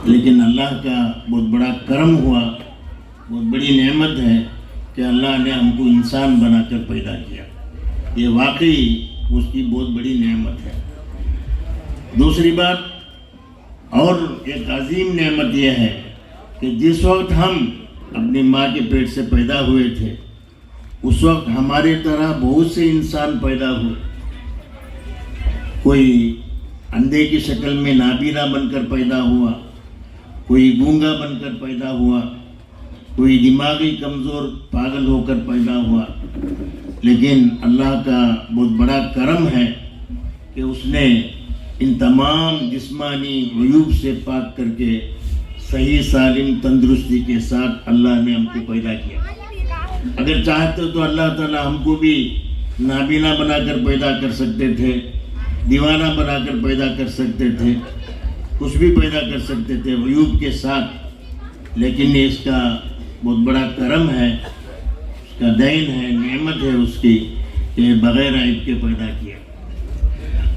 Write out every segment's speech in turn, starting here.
لیکن اللہ کا بہت بڑا کرم ہوا، بہت بڑی نعمت ہے کہ اللہ نے ہم کو انسان بنا کر پیدا کیا. یہ واقعی اس کی بہت بڑی نعمت ہے. دوسری بات اور ایک عظیم نعمت یہ ہے کہ جس وقت ہم اپنی ماں کے پیٹ سے پیدا ہوئے تھے اس وقت ہمارے طرح بہت سے انسان پیدا ہوئے. کوئی اندھے کی شکل میں نابینا بن کر پیدا ہوا، کوئی گونگا بن کر پیدا ہوا، کوئی دماغی کمزور پاگل ہو کر پیدا ہوا. لیکن اللہ کا بہت بڑا کرم ہے کہ اس نے ان تمام جسمانی عیوب سے پاک کر کے صحیح سالم تندرستی کے ساتھ اللہ نے ہم کو پیدا کیا. اگر چاہتے تو اللہ تعالیٰ ہم کو بھی نابینا بنا کر پیدا کر سکتے تھے، دیوانہ بنا کر پیدا کر سکتے تھے، کچھ بھی پیدا کر سکتے تھے عیوب کے ساتھ. لیکن یہ اس کا بہت بڑا کرم ہے، اس کا دین ہے، نعمت ہے اس کی کہ بغیر عیب کے پیدا کیا.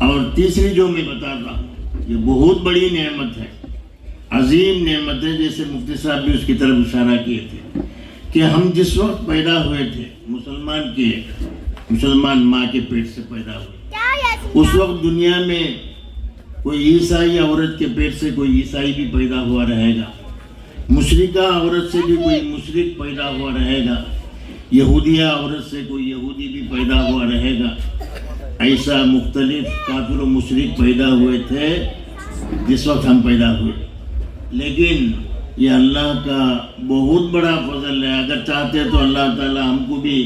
اور تیسری جو میں بتاتا ہوں یہ بہت بڑی نعمت ہے، عظیم نعمت ہے، جیسے مفتی صاحب بھی اس کی طرف اشارہ کیے تھے کہ ہم جس وقت پیدا ہوئے تھے مسلمان ماں کے پیٹ سے پیدا ہوئے، اس وقت دنیا میں کوئی عیسائی عورت کے پیٹ سے کوئی عیسائی بھی پیدا ہوا رہے گا، مشرکہ عورت سے بھی کوئی مشرک پیدا ہوا رہے گا، یہودیہ عورت سے کوئی یہودی بھی پیدا ہوا رہے گا. ایسا مختلف کافر و مشرک پیدا ہوئے تھے جس وقت ہم پیدا ہوئے. لیکن یہ اللہ کا بہت بڑا فضل ہے. اگر چاہتے تو اللہ تعالیٰ ہم کو بھی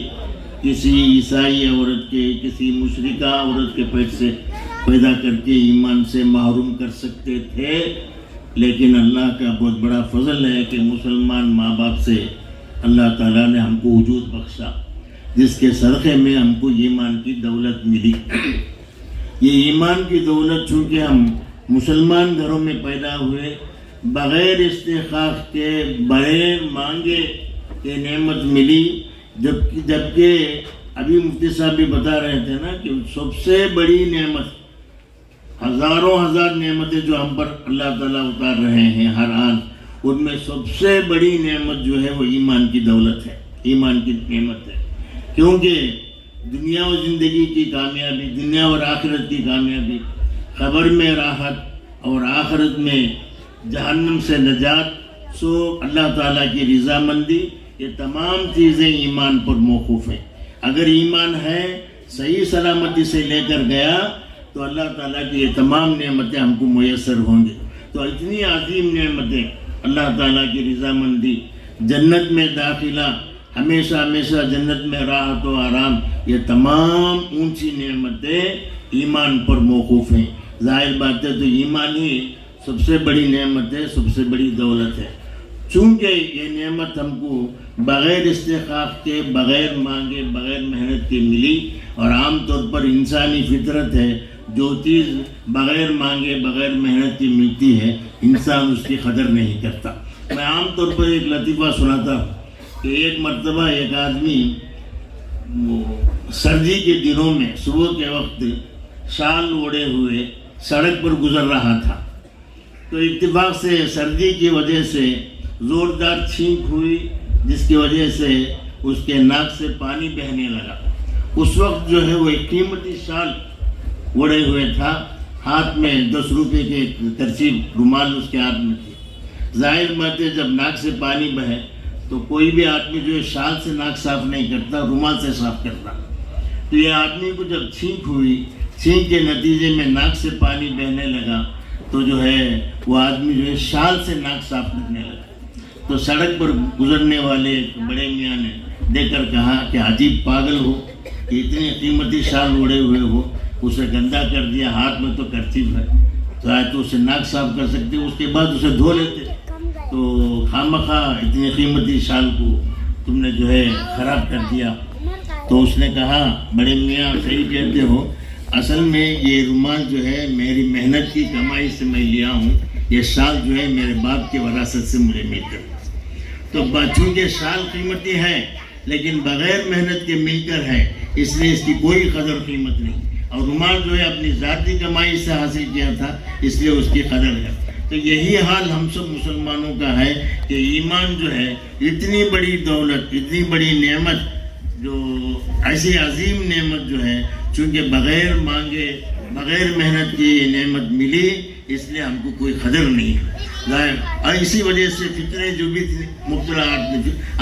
کسی عیسائی عورت کے، کسی مشرکہ عورت کے پیٹ سے پیدا کر کے ایمان سے محروم کر سکتے تھے. لیکن اللہ کا بہت بڑا فضل ہے کہ مسلمان ماں باپ سے اللہ تعالیٰ نے ہم کو وجود بخشا، جس کے صدقے میں ہم کو ایمان کی دولت ملی. یہ ایمان کی دولت چونکہ ہم مسلمان گھروں میں پیدا ہوئے، بغیر استحقاق کے، بغیر مانگے یہ نعمت ملی. جبکہ ابھی مفتی صاحب بھی بتا رہے تھے نا کہ سب سے بڑی نعمت، ہزاروں ہزار نعمتیں جو ہم پر اللہ تعالیٰ اتار رہے ہیں ہر آن، ان میں سب سے بڑی نعمت جو ہے وہ ایمان کی دولت ہے، ایمان کی نعمت ہے. کیونکہ دنیا و زندگی کی کامیابی، دنیا اور آخرت کی کامیابی، قبر میں راحت اور آخرت میں جہنم سے نجات، سو اللہ تعالیٰ کی رضامندی، یہ تمام چیزیں ایمان پر موقوف ہیں. اگر ایمان ہے، صحیح سلامتی سے لے کر گیا تو اللہ تعالیٰ کی یہ تمام نعمتیں ہم کو میسر ہوں گی. تو اتنی عظیم نعمتیں، اللہ تعالیٰ کی رضامندی، جنت میں داخلہ، ہمیشہ ہمیشہ جنت میں راحت و آرام، یہ تمام اونچی نعمتیں ایمان پر موقوف ہیں. ظاہر بات ہے تو ایمان ہی سب سے بڑی نعمت ہے، سب سے بڑی دولت ہے. چونکہ یہ نعمت ہم کو بغیر استحقاق کے، بغیر مانگے، بغیر محنت کے ملی. اور عام طور پر انسانی فطرت ہے، جو چیز بغیر مانگے، بغیر محنت کی ملتی ہے، انسان اس کی قدر نہیں کرتا. میں عام طور پر ایک لطیفہ سناتا ہوں کہ ایک مرتبہ ایک آدمی سردی کے دنوں میں صبح کے وقت شال اوڑے ہوئے سڑک پر گزر رہا تھا. تو اتفاق سے سردی کی وجہ سے زوردار چھینک ہوئی، جس کی وجہ سے اس کے ناک سے پانی بہنے لگا. اس وقت جو ہے وہ ایک قیمتی شال اوڑے ہوئے تھا، ہاتھ میں 10 روپے کے ترچیب رومال اس کے ہاتھ میں تھی. ظاہر بات ہے جب ناک سے پانی بہے تو کوئی بھی آدمی جو ہے شال سے ناک صاف نہیں کرتا، رومال سے صاف کرتا. تو یہ آدمی کو جب چھینک ہوئی، چھینک کے نتیجے میں ناک سے پانی بہنے لگا، تو جو ہے وہ آدمی جو ہے شال سے ناک صاف کرنے لگا. تو سڑک پر گزرنے والے بڑے میاں نے دیکھ کر کہا کہ عجیب پاگل ہو کہ اتنے قیمتی شال اوڑے ہوئے ہو، اسے گندا کر دیا، ہاتھ میں تو کرچیف ہے، تو اسے ناک صاف کر سکتے، اس کے بعد اسے دھو لیتے. تو خامخواہ اتنی قیمتی شال کو تم نے جو ہے خراب کر دیا. تو اس نے کہا بڑے میاں صحیح کہتے ہو، اصل میں یہ رومال جو ہے میری محنت کی کمائی سے میں لیا ہوں، یہ شال جو ہے میرے باپ کی وراثت سے مجھے مل کر. تو چونکہ شال قیمتی ہے لیکن بغیر محنت کے مل کر ہے، اس لیے اس کی کوئی قدر قیمت نہیں. اور رومال جو ہے اپنی ذاتی کمائی سے حاصل کیا تھا، اس لیے اس کی قدر ہے. تو تو یہی حال ہم سب مسلمانوں کا ہے کہ ایمان جو ہے اتنی بڑی دولت، اتنی بڑی نعمت، جو ایسی عظیم نعمت جو ہے، چونکہ بغیر مانگے بغیر محنت کی یہ نعمت ملی، اس لیے ہم کو کوئی قدر نہیں ہے۔ اور اسی وجہ سے فتنے جو بھی مبتلا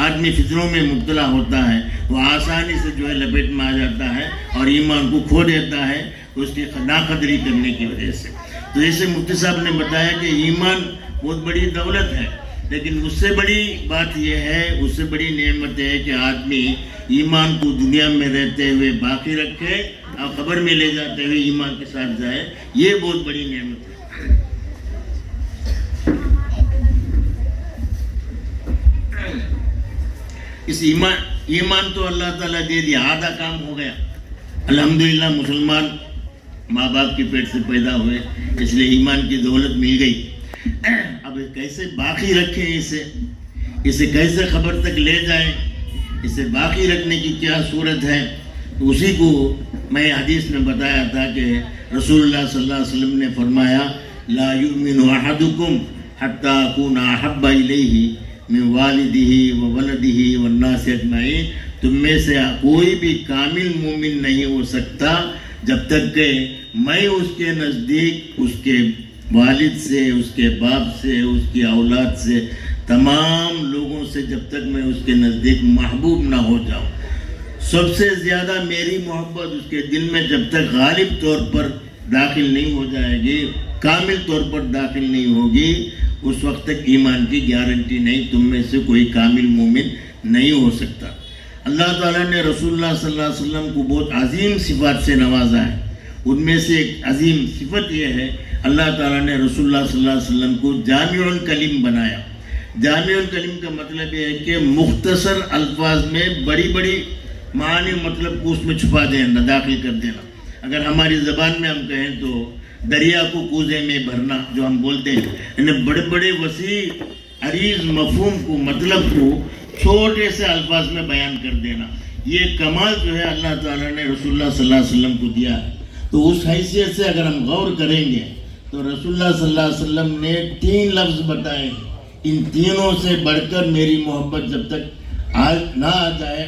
آدمی فتنوں میں مبتلا ہوتا ہے، وہ آسانی سے جو ہے لپیٹ میں آ جاتا ہے اور ایمان کو کھو دیتا ہے اس کی ناقدری کرنے کی وجہ سے۔ تو جیسے مفتی صاحب نے بتایا کہ ایمان بہت بڑی دولت ہے، لیکن اس سے بڑی بات یہ ہے، اس سے بڑی نعمت ہے کہ آدمی ایمان کو دنیا میں رہتے ہوئے باقی رکھے اور قبر میں لے جاتے ہوئے ایمان کے ساتھ جائے، یہ بہت بڑی نعمت ہے۔ اس ایمان تو اللہ تعالیٰ دے دیا، آدھا کام ہو گیا۔ الحمدللہ مسلمان ماں باپ کے پیٹ سے پیدا ہوئے، اس لیے ایمان کی دولت مل گئی۔ اب کیسے باقی رکھیں اسے کیسے خبر تک لے جائیں، اسے باقی رکھنے کی کیا صورت ہے؟ تو اسی کو میں حدیث میں بتایا تھا کہ رسول اللہ صلی اللہ علیہ وسلم نے فرمایا لا یؤمن احدکم حتی اکون احب الیہ من والدہ وولدہ والناس اجمعین، تم میں سے کوئی بھی کامل مومن نہیں ہو سکتا جب تک کہ میں اس کے نزدیک اس کے والد سے، اس کے باپ سے، اس کی اولاد سے، تمام لوگوں سے جب تک میں اس کے نزدیک محبوب نہ ہو جاؤں، سب سے زیادہ میری محبت اس کے دل میں جب تک غالب طور پر داخل نہیں ہو جائے گی، کامل طور پر داخل نہیں ہوگی، اس وقت تک ایمان کی گارنٹی نہیں، تم میں سے کوئی کامل مومن نہیں ہو سکتا۔ اللہ تعالیٰ نے رسول اللہ صلی اللہ علیہ وسلم کو بہت عظیم صفات سے نوازا ہے۔ ان میں سے ایک عظیم صفت یہ ہے، اللہ تعالیٰ نے رسول اللہ صلی اللہ علیہ وسلم کو جامع الکلم بنایا۔ جامع الکلم کا مطلب یہ ہے کہ مختصر الفاظ میں بڑی بڑی معنی مطلب کو اس میں چھپا دینا، داخل کر دینا۔ اگر ہماری زبان میں ہم کہیں تو دریا کو کوزے میں بھرنا، جو ہم بولتے ہیں، یعنی بڑے بڑے وسیع عریض مفہوم کو، مطلب کو چھوٹے سے الفاظ میں بیان کر دینا، یہ کمال جو ہے اللہ تعالیٰ نے رسول اللہ صلی اللہ علیہ وسلم کو دیا ہے۔ تو اس حیثیت سے اگر ہم غور کریں گے تو رسول اللہ صلی اللہ علیہ وسلم نے 3 لفظ بتائے ہیں، ان تینوں سے بڑھ کر میری محبت جب تک نہ آ جائے،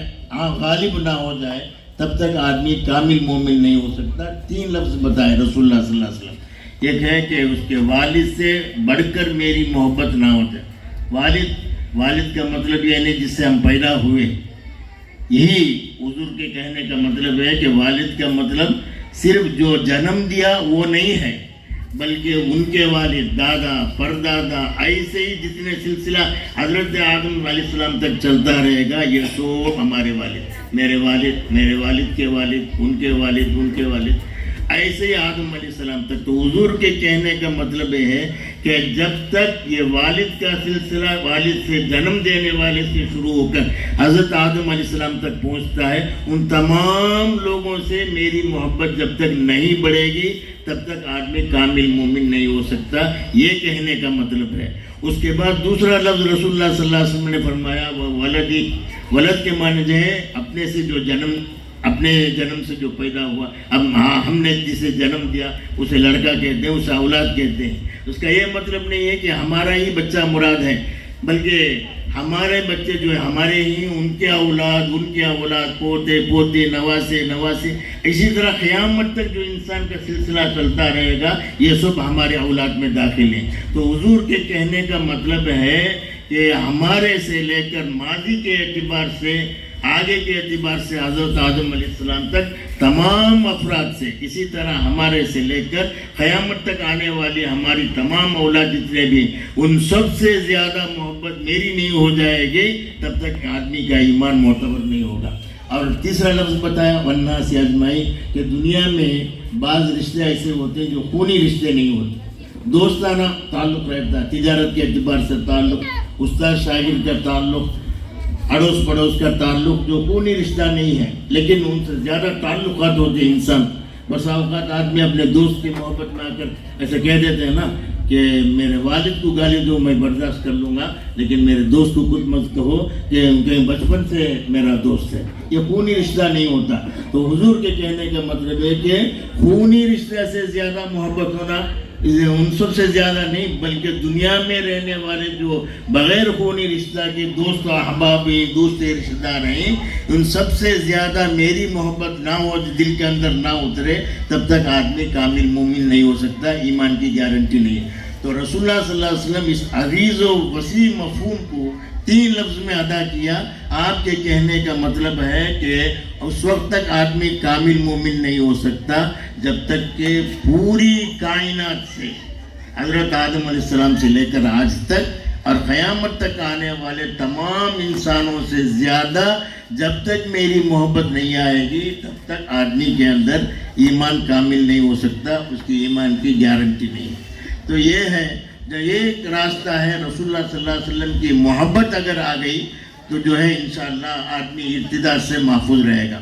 غالب نہ ہو جائے، تب تک آدمی کامل مومن نہیں ہو سکتا۔ 3 لفظ بتائے رسول اللہ صلی اللہ علیہ وسلم۔ ایک ہے کہ اس کے والد سے بڑھ کر میری محبت نہ ہو جائے۔ والد کا مطلب یہ نہیں جس سے ہم پیدا ہوئے، یہی حضور کے کہنے کا مطلب ہے کہ والد کا مطلب صرف جو جنم دیا وہ نہیں ہے، بلکہ ان کے والد، دادا، پردادا، ایسے ہی جتنے سلسلہ حضرت آدم علیہ السلام تک چلتا رہے گا، یہ سب ہمارے والد، میرے والد، میرے والد کے والد، ان کے والد، ان کے والد، ایسے ہی آدم علیہ السلام تک۔ تو حضور کے کہنے کا مطلب یہ ہے کہ جب تک یہ والد کا سلسلہ، والد سے جنم دینے والے سے شروع ہو کر حضرت آدم علیہ السلام تک پہنچتا ہے، ان تمام لوگوں سے میری محبت جب تک نہیں بڑھے گی تب تک آدمی کامل مومن نہیں ہو سکتا، یہ کہنے کا مطلب ہے۔ اس کے بعد دوسرا لفظ رسول اللہ صلی اللہ علیہ وسلم نے فرمایا وہ ولدی، ولد کے معنی جو ہے اپنے سے جو اپنے جنم سے جو پیدا ہوا، اب ہم نے جسے جنم دیا اسے لڑکا کہتے ہیں، اسے اولاد کہتے ہیں۔ اس کا یہ مطلب نہیں ہے کہ ہمارا ہی بچہ مراد ہے، بلکہ ہمارے بچے جو ہے ہمارے ہی، ان کے اولاد، ان کے اولاد، پوتے پوتے، نواسے نواسے، اسی طرح قیامت تک جو انسان کا سلسلہ چلتا رہے گا، یہ سب ہمارے اولاد میں داخل ہیں۔ تو حضور کے کہنے کا مطلب ہے کہ ہمارے سے لے کر ماضی کے اعتبار سے، آگے کے اعتبار سے حضرت آدم علیہ السلام تک تمام افراد سے، اسی طرح ہمارے سے لے کر قیامت تک آنے والی ہماری تمام اولاد جتنے بھی، ان سب سے زیادہ محبت میری نہیں ہو جائے گی تب تک آدمی کا ایمان معتبر نہیں ہوگا۔ اور تیسرا لفظ بتایا والناس اجمعین، کہ دنیا میں بعض رشتے ایسے ہوتے ہیں جو خونی رشتے نہیں ہوتے، دوستانہ تعلق رہتا ہے، تجارت کے اعتبار سے تعلق، استاد شاگرد کا تعلق، اڑوس پڑوس کا تعلق، جو خونی رشتہ نہیں ہے لیکن ان سے زیادہ تعلقات ہوتے ہیں انسان۔ بس اوقات آدمی اپنے دوست کی محبت میں آ کر ایسا کہہ دیتے ہیں نا کہ میرے والد کو گالی دو میں برداشت کر لوں گا، لیکن میرے دوست کو خود مت کہو کہ بچپن سے میرا دوست ہے، یہ خونی رشتہ نہیں ہوتا۔ تو حضور کے کہنے کا مطلب ہے کہ خونی رشتے سے زیادہ محبت ہونا ان سب سے زیادہ نہیں بلکہ دنیا میں رہنے والے جو بغیر خونی رشتہ کے دوست و احباب ہیں، دوست رشتہ دار ہیں، ان سب سے زیادہ میری محبت نہ ہو، دل کے اندر نہ اترے، تب تک آدمی کامل مومن نہیں ہو سکتا، ایمان کی گارنٹی نہیں ہے۔ تو رسول اللہ صلی اللہ علیہ وسلم اس عزیز و وسیع مفہوم کو 3 لفظ میں ادا کیا۔ آپ کے کہنے کا مطلب ہے کہ اس وقت تک آدمی کامل مومن نہیں ہو سکتا جب تک کہ پوری کائنات سے، حضرت آدم علیہ السلام سے لے کر آج تک اور قیامت تک آنے والے تمام انسانوں سے زیادہ جب تک میری محبت نہیں آئے گی، تب تک آدمی کے اندر ایمان کامل نہیں ہو سکتا، اس کی ایمان کی گارنٹی نہیں ہے۔ تو یہ ہے، جو ایک راستہ ہے رسول اللہ صلی اللہ علیہ وسلم کی محبت اگر آ گئی تو جو ہے انشاءاللہ آدمی ارتداد سے محفوظ رہے گا۔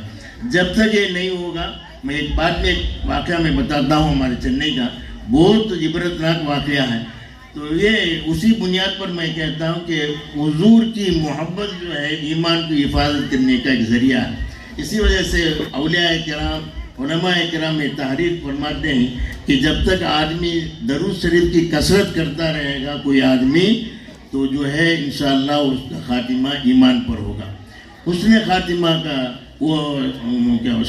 جب تک یہ نہیں ہوگا، میں ایک بات میں ایک واقعہ میں بتاتا ہوں ہمارے چنئی کا، بہت عبرتناک واقعہ ہے۔ تو یہ اسی بنیاد پر میں کہتا ہوں کہ حضور کی محبت جو ہے ایمان کی حفاظت کرنے کا ایک ذریعہ ہے۔ اسی وجہ سے اولیاء کرام، علماء کرام یہ تحریر فرماتے ہیں کہ جب تک آدمی درود شریف کی کثرت کرتا رہے گا کوئی آدمی، تو جو ہے انشاءاللہ اس کا خاتمہ ایمان پر ہوگا۔ حسن خاتمہ کا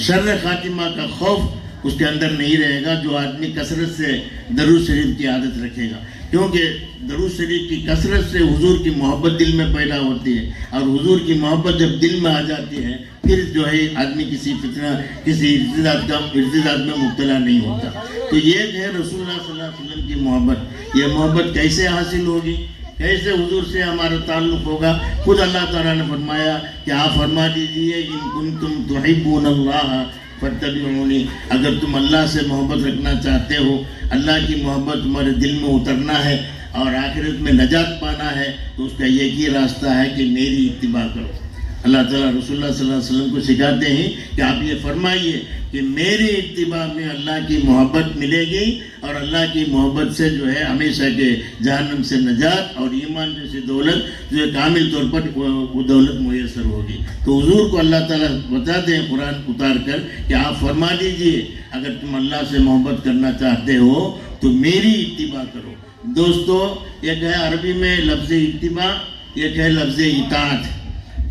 شر خاتمہ کا خوف اس کے اندر نہیں رہے گا جو آدمی کثرت سے درود شریف کی عادت رکھے گا، کیونکہ درود شریف کی کثرت سے حضور کی محبت دل میں پیدا ہوتی ہے، اور حضور کی محبت جب دل میں آ جاتی ہے پھر جو ہے آدمی کسی فتنہ، کسی ارتداد میں مبتلا نہیں ہوتا۔ تو یہ ہے رسول اللہ صلی اللہ علیہ وسلم کی محبت۔ یہ محبت کیسے حاصل ہوگی، کیسے حضور سے ہمارا تعلق ہوگا؟ خود اللہ تعالیٰ نے فرمایا کہ آپ فرما دیجئے ان کنتم تحبون اللہ فاتبعونی، اگر تم اللہ سے محبت رکھنا چاہتے ہو، اللہ کی محبت تمہارے دل میں اترنا ہے اور آخرت میں نجات پانا ہے، تو اس کا ایک ہی راستہ ہے کہ میری اتباع کرو۔ اللہ تعالیٰ رسول اللہ صلی اللہ علیہ وسلم کو سکھاتے ہیں کہ آپ یہ فرمائیے کہ میری اتباع میں اللہ کی محبت ملے گی، اور اللہ کی محبت سے جو ہے ہمیشہ کے جہنم سے نجات اور ایمان جیسی دولت جو ہے کامل طور پر وہ دولت میسر ہوگی۔ تو حضور کو اللہ تعالیٰ بتاتے ہیں قرآن اتار کر کہ آپ فرما دیجئے اگر تم اللہ سے محبت کرنا چاہتے ہو تو میری اتباع کرو۔ دوستو، ایک ہے عربی میں لفظ اتباع، ایک ہے لفظ اطاعت۔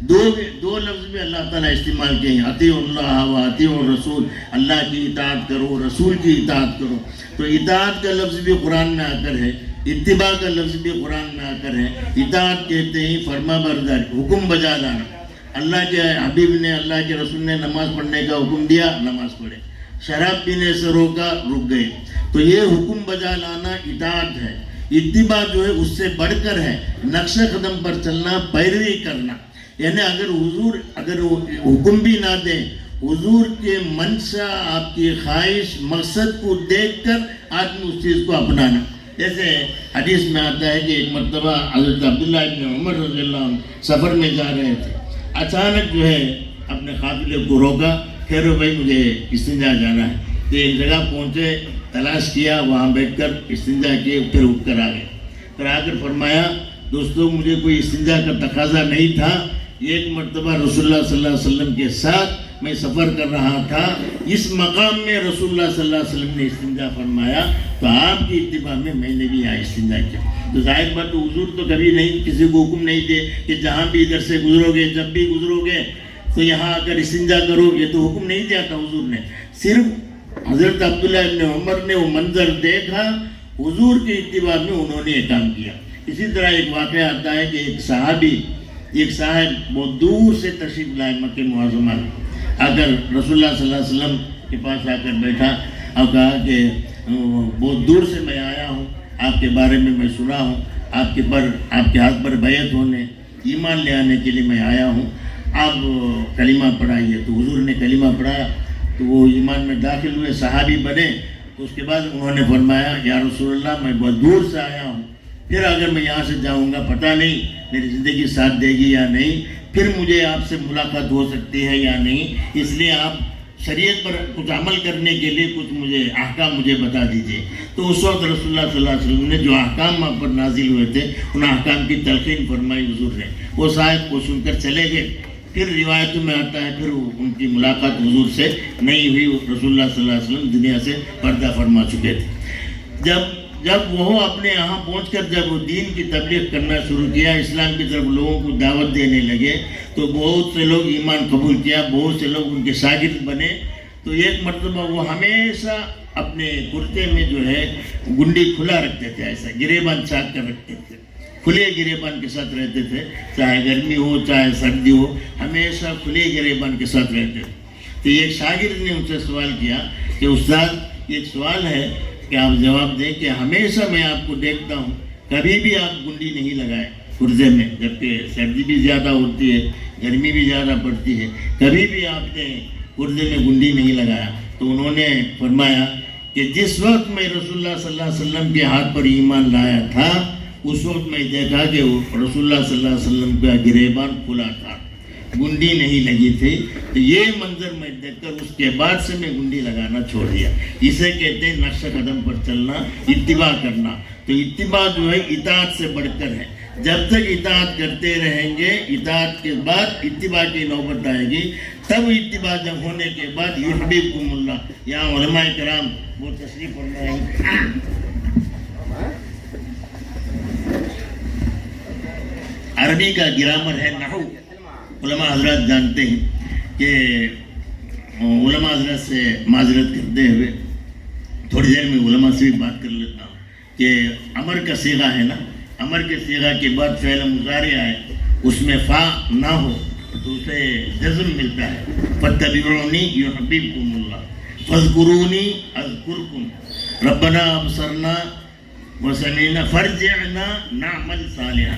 دو لفظ بھی اللہ تعالیٰ استعمال کیے ہیں، اطیعوا اللہ و اطیعوا الرسول، اللہ کی اطاعت کرو، رسول کی اطاعت کرو۔ تو اطاعت کا لفظ بھی قرآن میں آ کر ہے، اتباع کا لفظ بھی قرآن میں آ کر ہے۔ اطاعت کہتے ہیں فرما برداری، حکم بجا لانا۔ اللہ کے حبیب نے، اللہ کے رسول نے نماز پڑھنے کا حکم دیا، نماز پڑھے۔ شراب پینے سے روکا، رک گئے۔ تو یہ حکم بجا لانا اطاعت ہے۔ اتباع جو ہے اس سے بڑھ کر ہے، نقش قدم پر چلنا، پیروی کرنا۔ یعنی اگر حکم بھی نہ دیں، حضور کے منشا، آپ کی خواہش، مقصد کو دیکھ کر آدمی اس چیز کو اپنانا۔ جیسے حدیث میں آتا ہے کہ ایک مرتبہ حضرت عبداللہ ابن عمر رضی اللہ عنہ سفر میں جا رہے تھے، اچانک جو ہے اپنے قافلے کو روکا، ٹھہرو بھائی مجھے استنجا جانا ہے۔ تو ایک جگہ پہنچے، تلاش کیا، وہاں بیٹھ کر استنجا کیے، پھر اٹھ کر آ گئے۔ پھر آ کر فرمایا دوستوں مجھے کوئی استنجا کا تقاضا نہیں تھا، ایک مرتبہ رسول اللہ صلی اللہ علیہ وسلم کے ساتھ میں سفر کر رہا تھا، اس مقام میں رسول اللہ صلی اللہ علیہ وسلم نے استنجا فرمایا، تو آپ کی اتباع میں نے بھی یہاں استنجا کیا۔ تو ظاہر بات حضور تو کبھی نہیں کسی کو حکم نہیں دے کہ جہاں بھی ادھر سے گزرو گے، جب بھی گزرو گے تو یہاں آ کر استنجا کرو، یہ تو حکم نہیں دیا تھا حضور نے۔ صرف حضرت عبداللہ ابن عمر نے وہ منظر دیکھا، حضور کی اتباع میں انہوں نے یہ کام کیا۔ اسی طرح ایک واقعہ آتا ہے کہ ایک صاحب بہت دور سے تشریف لائے مکہ معظمہ، اگر رسول اللہ صلی اللہ علیہ وسلم کے پاس آ کر بیٹھا اور کہا کہ بہت دور سے میں آیا ہوں، آپ کے بارے میں سنا ہوں، آپ کے ہاتھ پر بیعت ہونے، ایمان لے آنے کے لیے میں آیا ہوں، آپ کلمہ پڑھائیے۔ تو حضور نے کلمہ پڑھایا تو وہ ایمان میں داخل ہوئے، صحابی بنے۔ تو اس کے بعد انہوں نے فرمایا یا رسول اللہ میں بہت دور سے آیا ہوں، پھر اگر میں یہاں سے جاؤں گا پتہ نہیں میری زندگی ساتھ دے گی یا نہیں، پھر مجھے آپ سے ملاقات ہو سکتی ہے یا نہیں، اس لیے آپ شریعت پر کچھ عمل کرنے کے لیے کچھ مجھے احکام مجھے بتا دیجئے۔ تو اس وقت رسول اللہ صلی اللہ علیہ وسلم نے جو احکام آپ پر نازل ہوئے تھے ان احکام کی تلقین فرمائی حضور نے، وہ صاحب کو سن کر چلے گئے۔ پھر روایتوں میں آتا ہے پھر ان کی ملاقات حضور سے نہیں ہوئی، رسول اللہ صلی اللہ علیہ وسلم دنیا سے پردہ فرما چکے تھے۔ جب جب وہ اپنے یہاں پہنچ کر جب وہ دین کی تبلیغ کرنا شروع کیا، اسلام کی طرف لوگوں کو دعوت دینے لگے، تو بہت سے لوگ ایمان قبول کیا، بہت سے لوگ ان کے شاگرد بنے۔ تو ایک مرتبہ وہ ہمیشہ اپنے کرتے میں جو ہے گنڈی کھلا رکھتے تھے، ایسا گریبان چاک کر رکھتے تھے، کھلے گریبان کے ساتھ رہتے تھے، چاہے گرمی ہو چاہے سردی ہو، ہمیشہ کھلے گریبان کے ساتھ رہتے تھے۔ تو ایک شاگرد نے ان سے سوال کیا کہ استاد ایک سوال ہے کہ آپ جواب دیں کہ ہمیشہ میں آپ کو دیکھتا ہوں کبھی بھی آپ گنڈی نہیں لگائے خرزے میں، جبکہ سردی بھی زیادہ ہوتی ہے، گرمی بھی زیادہ پڑتی ہے، کبھی بھی آپ نے خرزے میں گنڈی نہیں لگایا۔ تو انہوں نے فرمایا کہ جس وقت میں رسول اللہ صلی اللہ علیہ وسلم کے ہاتھ پر ایمان لایا تھا، اس وقت میں دیکھا کہ رسول اللہ صلی اللہ علیہ وسلم کا گریبان کھلا تھا، گنڈی نہیں لگی تھی۔ تو یہ منظر میں دیکھ کر اس کے بعد سے میں گنڈی لگانا چھوڑ دیا۔ اسے کہتے ہیں نقش قدم پر چلنا، اتباع کرنا۔ تو اتباع جو ہے اطاعت سے بڑھ کر ہے، جب تک اطاعت کرتے رہیں گے، اطاعت کے بعد اتباع کی نوبت آئے گی، تب اتباع جب ہونے کے بعد یحببکم اللہ۔ یہاں علماء کرام وہ تشریف فرمائیں گے۔ عربی کا گرامر ہے نحو، علماء حضرات جانتے ہیں کہ علماء حضرات سے معذرت کرتے ہوئے تھوڑی دیر میں علماء سے بھی بات کر لیتا ہوں کہ امر کا صیغہ ہے نا، امر کے صیغہ کے بعد فعل مضارع ہے، اس میں فا نہ ہو تو اسے جزم ملتا ہے۔ فاتبعونی یحببکم اللہ، فاذکرونی اذکرکم، ربنا ابصرنا وسمعنا فارجعنا نعمل صالحا۔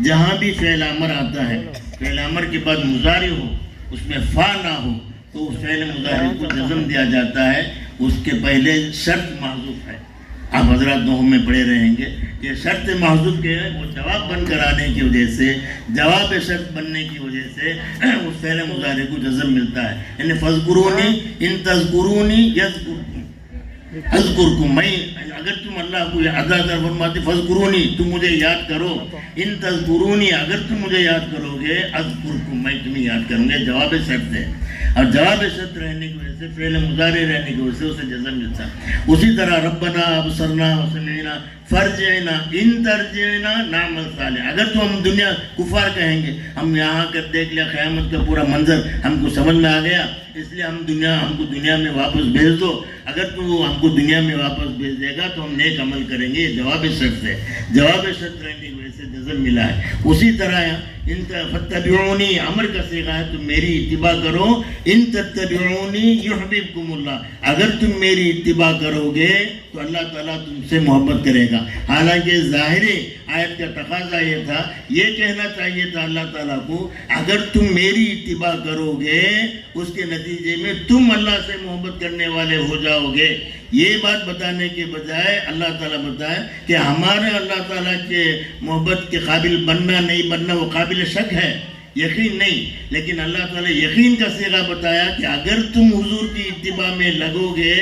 جہاں بھی فعل امر آتا ہے، فعل امر کے بعد مضارع ہو، اس میں فا نہ ہو تو اس فعل مضارع کو جزم دیا جاتا ہے، اس کے پہلے شرط محذوف ہے۔ آپ حضرات نحو میں پڑھے رہیں گے کہ شرط محذوف کے وہ جواب بن کر آنے کی وجہ سے، جواب شرط بننے کی وجہ سے اس فعل مضارع کو جزم ملتا ہے۔ یعنی فاذکرونی ان تذکرونی یذکرکم، اذکرکم، میں اگر تم اللہ کو ادا کر فرماتے فاذکرونی، تم مجھے یاد کرو، ان تذکرونی، اگر تم مجھے یاد کرو گے، اذکرکم، میں تمہیں یاد کروں گے۔ جواب شرط ہے، اور جواب شرط رہنے کی وجہ سے، فعل مضارع رہنے کی وجہ سے اسے جزم ملتا ہے۔ اسی طرح ربنا ابصرنا وسمعنا فرجعنا ان ترجعنا نعمل صالح، اگر تو ہم دنیا کفار کہیں گے، ہم یہاں کر دیکھ لیا قیامت کا پورا منظر ہم کو سمجھ میں آ گیا، اس لیے ہم کو دنیا میں واپس بھیج دو، اگر تو ہم کو دنیا میں واپس بھیج دے گا تو ہم نیک عمل کریں گے۔ یہ جواب شرط ہے، جواب شرط رہنے کی وجہ سے جزم ملا ہے۔ اسی طرح ان فتبعونی امر کا صیغہ ہے، تم میری اتباع کرو، ان تتبعونی یحببکم اللہ، اگر تم میری اتباع کرو گے تو اللہ تعالیٰ تم سے محبت کرے گا۔ حالانکہ ظاہری آیت کا تقاضا یہ تھا، یہ کہنا چاہیے تھا اللہ تعالیٰ کو اگر تم میری اتباع کرو گے اس کے نتیجے میں تم اللہ سے محبت کرنے والے ہو جاؤ گے۔ یہ بات بتانے کے بجائے اللہ تعالیٰ بتائے کہ ہمارے اللہ تعالیٰ کے محبت کے قابل بننا نہیں بننا وہ قابل شک ہے، یقین نہیں، لیکن اللہ تعالیٰ یقین کا صیغہ بتایا کہ اگر تم حضور کی اتباع میں لگو گے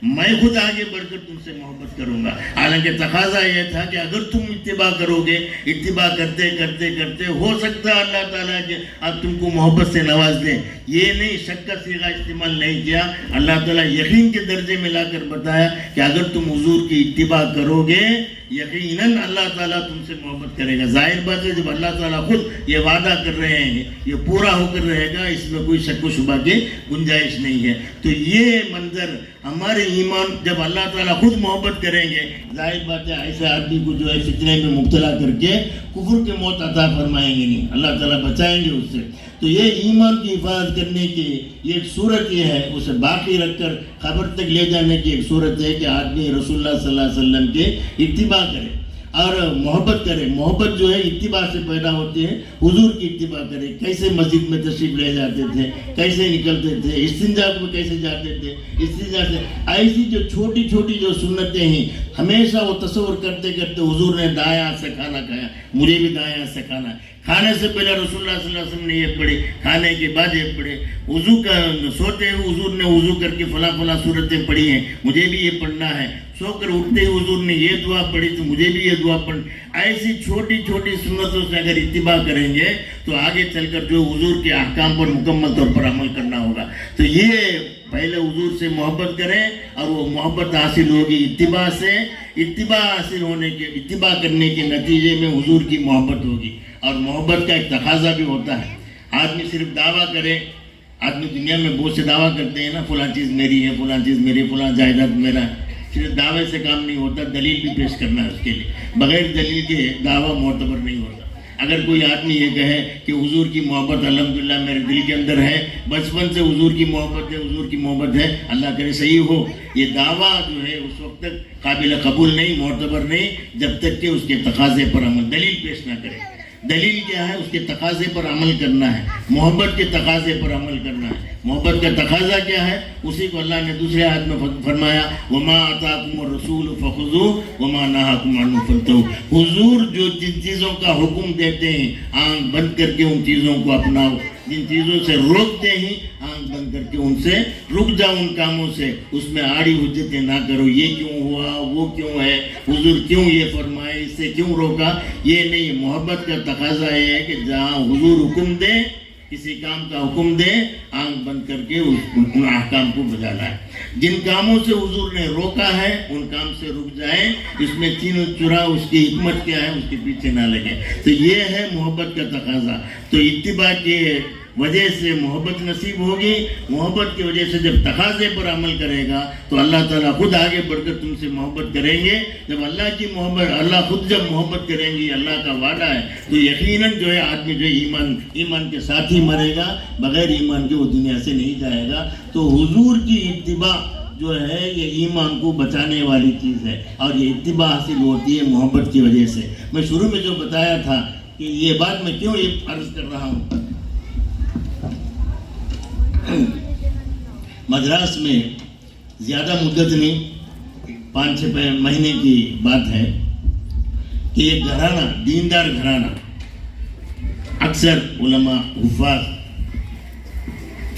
میں خود آگے بڑھ کر تم سے محبت کروں گا۔ حالانکہ تقاضا یہ تھا کہ اگر تم اتباع کرو گے، اتباع کرتے کرتے کرتے ہو سکتا ہے اللہ تعالیٰ کہ اب تم کو محبت سے نواز دے۔ یہ نہیں، شک کا صیغہ استعمال نہیں کیا، اللہ تعالیٰ یقین کے درجے میں لا کر بتایا کہ اگر تم حضور کی اتباع کرو گے یقیناً اللہ تعالیٰ تم سے محبت کرے گا۔ ظاہر بات ہے جب اللہ تعالیٰ خود یہ وعدہ کر رہے ہیں یہ پورا ہو کر رہے گا، اس میں کوئی شک و شبہ کی گنجائش نہیں ہے۔ تو یہ منظر ہمارے ایمان جب اللہ تعالیٰ خود محبت کریں گے، ظاہر بات ہے ایسے آدمی کو جو ہے فتنے میں مبتلا کر کے کفر کے موت عطا فرمائیں گے نہیں، اللہ تعالیٰ بچائیں گے اس سے۔ تو یہ ایمان کی حفاظت کرنے کی ایک صورت یہ ہے، اسے باقی رکھ کر خبر تک لے جانے کی ایک صورت ہے کہ آدمی رسول اللہ صلی اللہ علیہ وسلم کے اتباع کرے اور محبت کرے۔ محبت جو ہے اتباع سے پیدا ہوتی ہے، حضور کی اتباع کرے۔ کیسے مسجد میں تشریف لے جاتے تھے، کیسے نکلتے تھے، استنجا میں کیسے جاتے تھے، استنجا سے ایسی جو چھوٹی چھوٹی جو سنتیں ہیں ہمیشہ وہ تصور کرتے کرتے حضور نے دائیں ہاتھ سے کھانا کھایا، مجھے بھی دائیں ہاتھ سے کھانا ہے۔ کھانے سے پہلے رسول اللہ صلی اللہ علیہ وسلم نے یہ پڑھی، کھانے کے بعد یہ پڑھے۔ وضو کا سوتے ہوئے حضور نے وضو کر کے فلاں فلاں صورتیں پڑھی ہیں، مجھے بھی یہ پڑھنا ہے۔ سو کر اٹھتے ہی حضور نے یہ دعا پڑھی تو مجھے بھی یہ دعا پڑھ۔ ایسی چھوٹی چھوٹی سنتوں سے اگر اتباع کریں گے تو آگے چل کر جو حضور کے احکام پر مکمل طور پر عمل کرنا ہوگا۔ تو یہ پہلے حضور سے محبت کریں اور وہ محبت حاصل ہوگی اتباع سے، اتباع حاصل ہونے کے، اتباع کرنے کے نتیجے میں حضور کی محبت ہوگی۔ اور محبت کا ایک تقاضا بھی ہوتا ہے۔ آدمی صرف دعویٰ کرے، آدمی دنیا میں بہت سے دعویٰ کرتے ہیں نا، فلاں چیز میری ہے، فلاں چیز میری، فلاں جائیداد میرا ہے۔ صرف دعوے سے کام نہیں ہوتا، دلیل بھی پیش کرنا ہے اس کے لیے۔ بغیر دلیل کے دعویٰ معتبر نہیں ہوتا۔ اگر کوئی آدمی یہ کہے کہ حضور کی محبت الحمدللہ میرے دل کے اندر ہے، بچپن سے حضور کی محبت ہے، حضور کی محبت ہے، اللہ کرے صحیح ہو، یہ دعویٰ جو ہے اس وقت تک قابل قبول نہیں، معتبر نہیں، جب تک کہ اس کے تقاضے پر عمل، دلیل پیش نہ کرے۔ دلیل کیا ہے؟ اس کے تقاضے پر عمل کرنا ہے، محبت کے تقاضے پر عمل کرنا ہے۔ محبت کا تقاضا کیا ہے؟ اسی کو اللہ نے دوسرے آیت میں فرمایا، وَمَا آتَاكُمُ الرَّسُولُ فَخُذُوهُ وَمَا نَهَاكُمْ عَنْهُ فَانْتَهُوا۔ حضور جو جن چیزوں کا حکم دیتے ہیں آنکھ بند کر کے ان چیزوں کو اپناؤ، جن چیزوں سے روکتے ہیں آنکھ بند کر کے ان سے رک جاؤ، ان کاموں سے، اس میں آڑی حجتیں نہ کرو، یہ کیوں ہوا، وہ کیوں ہے، حضور کیوں یہ فرمائے، اس سے کیوں روکا، یہ نہیں۔ محبت کا تقاضا یہ ہے کہ جہاں حضور حکم دے، کسی کام کا حکم دے، آنکھ بند کر کے ان احکام کو بجانا ہے۔ جن کاموں سے حضور نے روکا ہے ان کام سے رک جائیں، اس میں چین و چرا اس کی حکمت کیا ہے اس کے پیچھے نہ لگے۔ تو یہ ہے محبت کا تقاضا۔ تو اتباع کے وجہ سے محبت نصیب ہوگی، محبت کی وجہ سے جب تقاضے پر عمل کرے گا تو اللہ تعالیٰ خود آگے بڑھ کر تم سے محبت کریں گے۔ جب اللہ کی محبت، اللہ خود جب محبت کریں گی، اللہ کا وعدہ ہے، تو یقیناً جو ہے آدمی جو ایمان کے ساتھ ہی مرے گا، بغیر ایمان کے وہ دنیا سے نہیں جائے گا۔ تو حضور کی اتباع جو ہے یہ ایمان کو بچانے والی چیز ہے، اور یہ اتباع حاصل ہوتی ہے محبت کی وجہ سے۔ میں شروع میں جو بتایا تھا کہ یہ بات میں کیوں یہ عرض کر رہا ہوں، مدراس میں زیادہ مدت نہیں، 5-6 مہینے کی بات ہے کہ ایک گھرانہ، دیندار گھرانہ، اکثر علماء حفاظ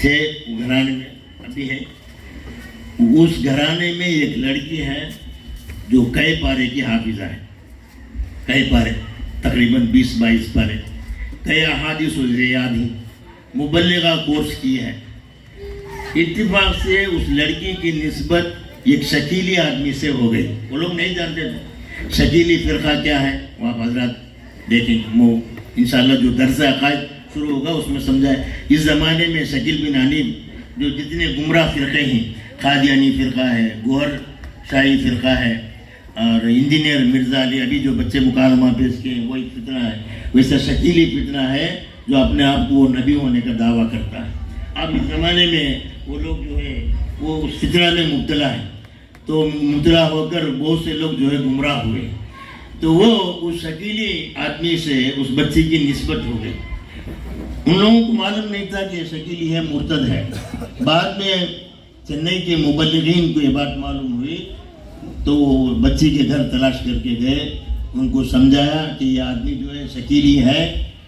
تھے گھرانے میں، ابھی ہے۔ اس گھرانے میں ایک لڑکی ہے جو کئی پارے کی حافظہ ہے، کئی پارے، تقریباً 20-22 پارے، کئی احادیث اسے یاد ہیں، مبلغہ کورس کی ہے۔ اتفاق سے اس لڑکی کی نسبت ایک شکیلی آدمی سے ہو گئی۔ وہ لوگ نہیں جانتے تھے شکیلی فرقہ کیا ہے، وہ آپ حضرات دیکھیں، وہ انشاءاللہ جو درس عقائد شروع ہوگا اس میں سمجھائے۔ اس زمانے میں شکیل بن حنیف جو جتنے گمراہ فرقے ہیں، قادیانی فرقہ ہے، گوہر شاہی فرقہ ہے، اور انجینئر مرزا علی، ابھی جو بچے مکالمہ پیش کیے ہیں وہ ایک فتنہ ہے، ویسا شکیلی فتنہ ہے جو اپنے آپ کو نبی ہونے کا دعویٰ کرتا ہے۔ اب اس زمانے میں وہ لوگ جو ہے وہ اس فتنہ میں مبتلا ہے، تو مبتلا ہو کر بہت سے لوگ جو ہے گمراہ ہوئے، تو وہ اس شکیلی آدمی سے اس بچی کی نسبت ہو گئی۔ ان لوگوں کو معلوم نہیں تھا کہ شکیلی ہے، مرتد ہے۔ بعد میں چنئی کے مبلغین کو یہ بات معلوم ہوئی تو وہ بچی کے گھر تلاش کر کے گئے، ان کو سمجھایا کہ یہ آدمی جو ہے شکیلی ہے،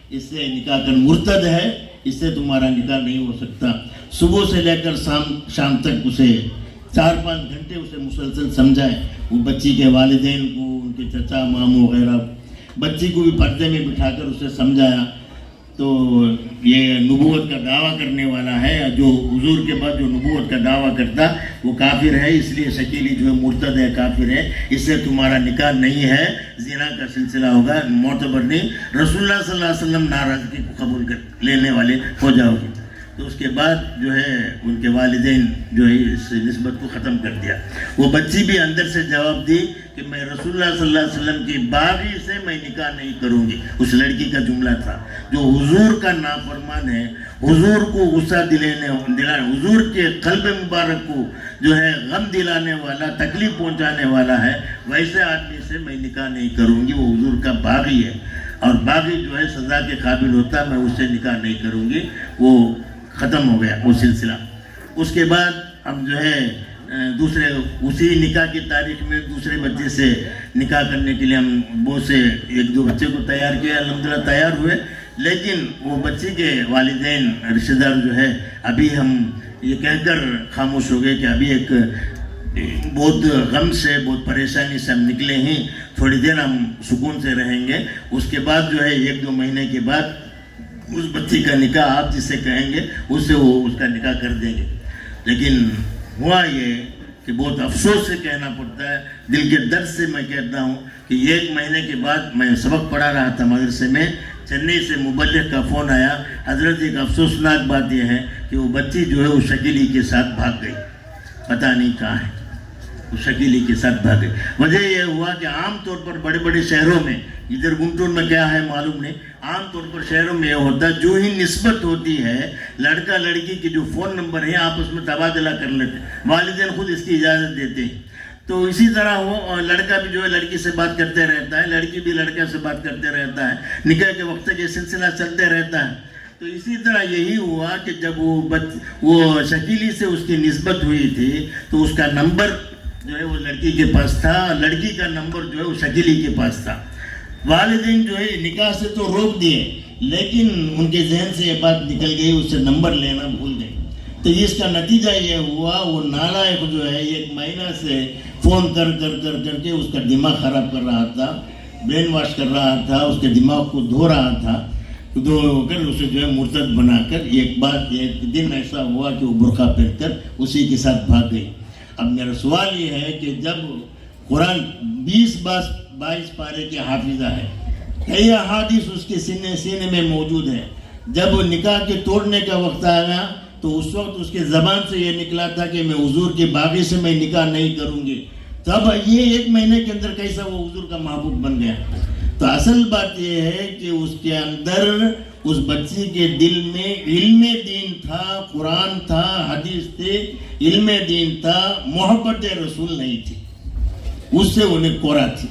اس سے نکاح کر، مرتد ہے، اس سے تمہارا نکاح نہیں ہو سکتا۔ صبح سے لے کر شام تک اسے 4-5 گھنٹے اسے مسلسل سمجھائے، وہ بچی کے والدین کو، ان کے چچا ماموں وغیرہ، بچی کو بھی پردے میں بٹھا کر اسے سمجھایا۔ تو یہ نبوت کا دعویٰ کرنے والا ہے، جو حضور کے بعد جو نبوت کا دعویٰ کرتا وہ کافر ہے، اس لیے شکیلی جو ہے مرتد ہے، کافر ہے، اس سے تمہارا نکاح نہیں ہے، زنا کا سلسلہ ہوگا، معتبر نہیں، رسول اللہ صلی اللہ علیہ وسلم ناراضگی کو قبول کر لینے والے ہو جاؤ گے۔ تو اس کے بعد جو ہے ان کے والدین جو ہے اس نسبت کو ختم کر دیا۔ وہ بچی بھی اندر سے جواب دی کہ میں رسول اللہ صلی اللہ علیہ وسلم کی باغی سے میں نکاح نہیں کروں گی۔ اس لڑکی کا جملہ تھا جو حضور کا نافرمان ہے، حضور کو غصہ دلانے، حضور کے قلب مبارک کو جو ہے غم دلانے والا، تکلیف پہنچانے والا ہے، ویسے آدمی سے میں نکاح نہیں کروں گی، وہ حضور کا باغی ہے، اور باغی جو ہے سزا کے قابل ہوتا، میں اس سے نکاح نہیں کروں گی۔ وہ ختم ہو گیا وہ سلسلہ۔ اس کے بعد ہم جو ہے دوسرے اسی نکاح کی تاریخ میں دوسرے بچے سے نکاح کرنے کے لیے ہم بہت سے 1-2 بچے کو تیار کیا، الحمدللہ تیار ہوئے، لیکن وہ بچی کے والدین رشتہ دار جو ہے ابھی ہم یہ کہہ کر خاموش ہو گئے کہ ابھی ایک بہت غم سے، بہت پریشانی سے ہم نکلے ہیں، تھوڑی دیر ہم سکون سے رہیں گے، اس کے بعد جو ہے 1-2 مہینے کے بعد اس بچی کا نکاح آپ جسے کہیں گے اس سے وہ اس کا نکاح کر دیں گے۔ لیکن ہوا یہ کہ بہت افسوس سے کہنا پڑتا ہے، دل کے درد سے میں کہتا ہوں کہ 1 مہینے کے بعد میں سبق پڑھا رہا تھا مدرسے میں، چنئی سے مبلغ کا فون آیا، حضرت ایک افسوسناک بات یہ ہے کہ وہ بچی جو ہے وہ شکیلی کے ساتھ بھاگ گئی، پتہ نہیں کہاں ہے، وہ شکیلی کے ساتھ بھاگ گئی۔ وجہ یہ ہوا کہ عام طور پر بڑے بڑے شہروں میں، ادھر گنٹور میں کیا ہے معلوم نہیں، عام طور پر شہروں میں یہ ہوتا ہے جو ہی نسبت ہوتی ہے لڑکا لڑکی کے جو فون نمبر ہیں آپس میں تبادلہ کر لیتے ہیں، والدین خود اس کی اجازت دیتے ہیں۔ تو اسی طرح وہ لڑکا بھی جو ہے لڑکی سے بات کرتے رہتا ہے، لڑکی بھی لڑکے سے بات کرتے رہتا ہے، نکاح کے وقت تک یہ سلسلہ چلتے رہتا ہے۔ تو اسی طرح یہی ہوا کہ جب وہ شکیلی سے اس کی نسبت ہوئی تھی تو اس کا نمبر جو ہے وہ لڑکی کے پاس تھا، لڑکی کا نمبر جو ہے وہ شکیلی کے پاس تھا۔ والدین جو ہے نکاح سے تو روک دیے، لیکن ان کے ذہن سے یہ بات نکل گئی، اس سے نمبر لینا بھول گئے۔ تو اس کا نتیجہ یہ ہوا، وہ نالائق جو ہے 1 مہینہ سے فون کر کے اس کا دماغ خراب کر رہا تھا، برین واش کر رہا تھا، اس کے دماغ کو دھو رہا تھا، دھو کر اسے جو ہے مرتد بنا کر ایک دن ایسا ہوا کہ وہ برقع پہن کر اسی کے ساتھ بھاگ گئی۔ اب میرا سوال یہ ہے کہ جب قرآن 22 پارے کے حافظہ ہے، کئی احادیث اس کے سینے میں موجود ہے، جب وہ نکاح کے توڑنے کا وقت آیا تو اس وقت اس کے زبان سے یہ نکلا تھا کہ میں حضور کے باغی سے میں نکاح نہیں کروں گی، تب یہ 1 مہینے کے اندر کیسا وہ حضور کا محبوب بن گیا؟ تو اصل بات یہ ہے کہ اس کے اندر اس بچی کے دل میں علم دین تھا، قرآن تھا، حدیث تھے، علم دین تھا، محبت رسول نہیں تھی، اس سے انہیں کورا تھی۔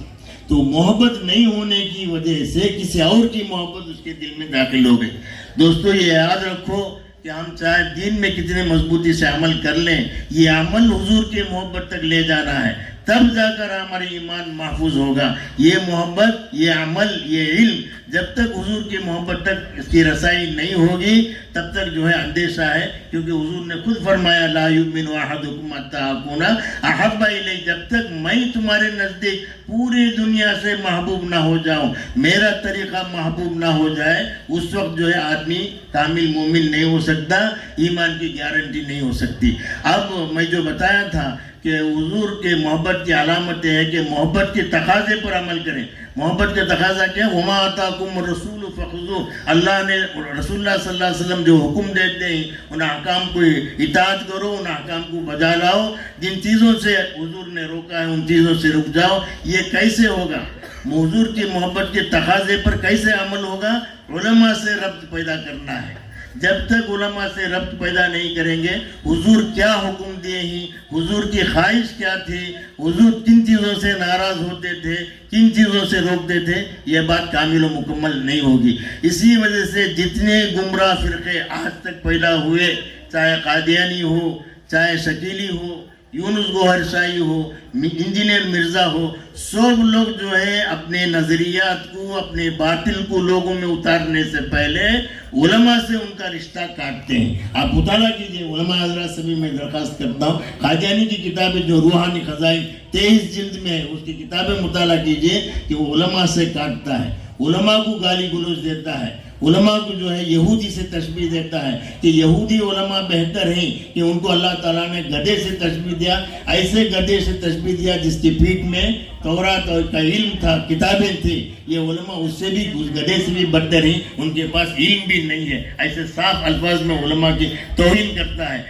تو محبت نہیں ہونے کی وجہ سے کسی اور کی محبت اس کے دل میں داخل ہو گئی۔ دوستو یہ یاد رکھو کہ ہم چاہے دین میں کتنے مضبوطی سے عمل کر لیں، یہ عمل حضور کے محبت تک لے جانا ہے، تب جا کر ہمارا ایمان محفوظ ہوگا۔ یہ محبت، یہ عمل، یہ علم جب تک حضور کی محبت تک اس کی رسائی نہیں ہوگی تب تک جو ہے اندیشہ ہے، کیونکہ حضور نے خود فرمایا لا یؤمن احدکم حتی اکون احب الیہ، جب تک میں تمہارے نزدیک پوری دنیا سے محبوب نہ ہو جاؤں، میرا طریقہ محبوب نہ ہو جائے، اس وقت جو ہے آدمی کامل مومن نہیں ہو سکتا، ایمان کی گارنٹی نہیں ہو سکتی۔ اب میں جو بتایا تھا کہ حضور کے محبت کی علامت ہے کہ محبت کے تقاضے پر عمل کریں۔ محبت کا تقاضا کیا؟ وما آتاکم الرسول فخذوہ، اللہ نے رسول اللہ صلی اللہ علیہ وسلم جو حکم دیتے ہیں ان احکام کو اطاعت کرو، ان احکام کو بجا لاؤ، جن چیزوں سے حضور نے روکا ہے ان چیزوں سے رک جاؤ۔ یہ کیسے ہوگا؟ حضور کی محبت کے تقاضے پر کیسے عمل ہوگا؟ علماء سے ربط پیدا کرنا ہے۔ جب تک علماء سے ربط پیدا نہیں کریں گے، حضور کیا حکم دیے ہیں، حضور کی خواہش کیا تھی، حضور کن چیزوں سے ناراض ہوتے تھے، کن چیزوں سے روکتے تھے، یہ بات کامل و مکمل نہیں ہوگی۔ اسی وجہ سے جتنے گمراہ فرقے آج تک پیدا ہوئے، چاہے قادیانی ہو، چاہے شکیلی ہو، یونس گوہر شاہی ہو، انجینئر مرزا ہو، سب لوگ جو ہے اپنے نظریات کو، اپنے باطل کو لوگوں میں اتارنے سے پہلے علماء سے ان کا رشتہ کاٹتے ہیں۔ آپ مطالعہ کیجئے، علماء حضرات سے بھی میں درخواست کرتا ہوں، قادیانی کی کتابیں جو روحانی خزائن 23 جلد میں ہے، اس کی کتابیں مطالعہ کیجئے کہ وہ علماء سے کاٹتا ہے، علماء کو گالی گلوچ دیتا ہے، علماء کو جو ہے یہودی سے تشبیہ دیتا ہے کہ یہودی علماء بہتر ہیں کہ ان کو اللہ تعالیٰ نے گدھے سے تشبیہ دیا، ایسے گدھے سے تشبیہ دیا جس کی پیٹھ میں تورات کا علم تھا، کتابیں تھی۔ یہ علماء اس سے بھی، اس گدھے سے بھی بدتر ہیں، ان کے پاس علم بھی نہیں ہے۔ ایسے صاف الفاظ میں علماء کی توہین کرتا ہے۔